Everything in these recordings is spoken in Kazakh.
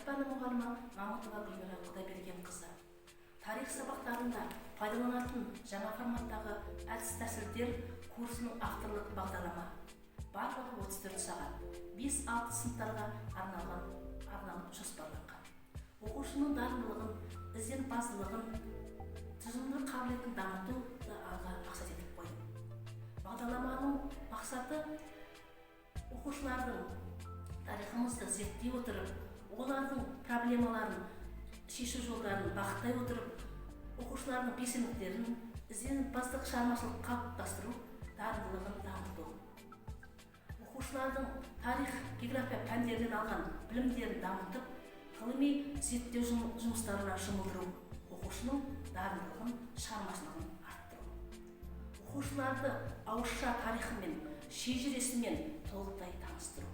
пәні мұғалімі Мамытова Гүлмира Құдайбергенқызы. Тарих сабақтарында пайдаланатын жаңа форматтағы әдіс-тәсілдер курсының авторлық бағдарлама. Барлығы 34 сағат, 5-6 сыныптарға арналып жоспарланған. Оқушының дарындылығын, ізденімпаздылығын, тұжырымдық қабілетін дамытуды алға мақсат етіп қойды. Бағдарламаның мақсаты оқушылардың тарихымызды зерттей отырып, олардың проблемаларын шешу жолдарын бағыттай отырып, оқушылардың белсенділіктерін, ізденімпаздық шығармашылық қалыптастыру, дарындылығын дамыту. Оқушылардың тарих, география пәндерінен алған білімдерін дамытып, ғылыми зерттеу жұмыстарына жұмылдыру, оқушының дарындылығын, шығармашылығын арттыру. Оқушыларды ауызша тарихымен, шежіресімен толықтай таныстыру.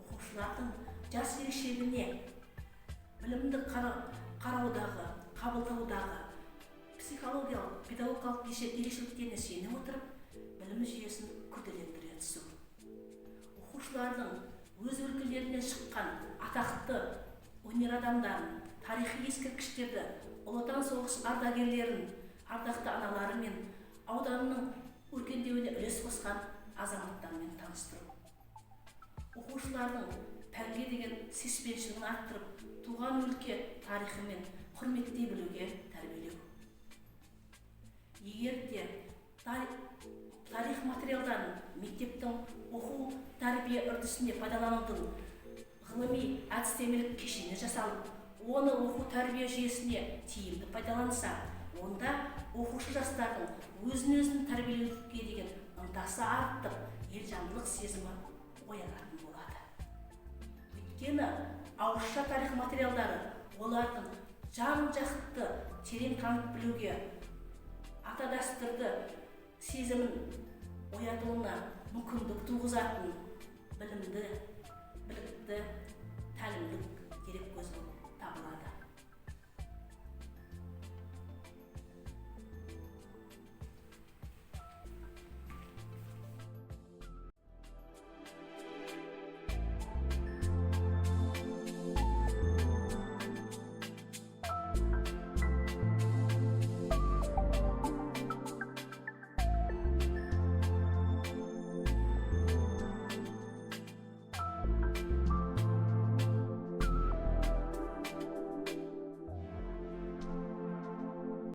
Оқушылардың жас ерекшелігіне, білімді қараудағы, қабылдаудағы, психологиялық, педагогикалық ерекшеліктеріне сене отырып, білім жүйесін күрделендіре түсу. Оқушылардың өз өлкелерінен шыққан атақты өнер адамдарын, тарихи ескерткіштерді, Ұлы Отан соғыс ардагерлерін, ардақты аналары мен ауданның өркендеуіне үлес қосқан азаматтармен таныстыру. Оқушылардың пәнге деген сүйіспеншілігін арттырып, туған өлке тарихымен құрметтей білуге тәрбиелеу. Егер де тарих материалдарын мектептің оқу тәрбие үрдісінде пайдаланудың ғылыми әдістемелік кешені жасалып, оны оқу тәрбие жүйесіне тиімді пайдаланса, онда оқушы жастардың өзін тәрбиелеуге деген ынтасы артып, елжандылық сезімі оянатын болады. Өйткені ауызша тарих материалдары олардың жан-жақты терең танып білуге, ата дәстүрді сезімін оятуына мүмкіндік туғызатын білімді, білікті, тәлімдік дерек көзі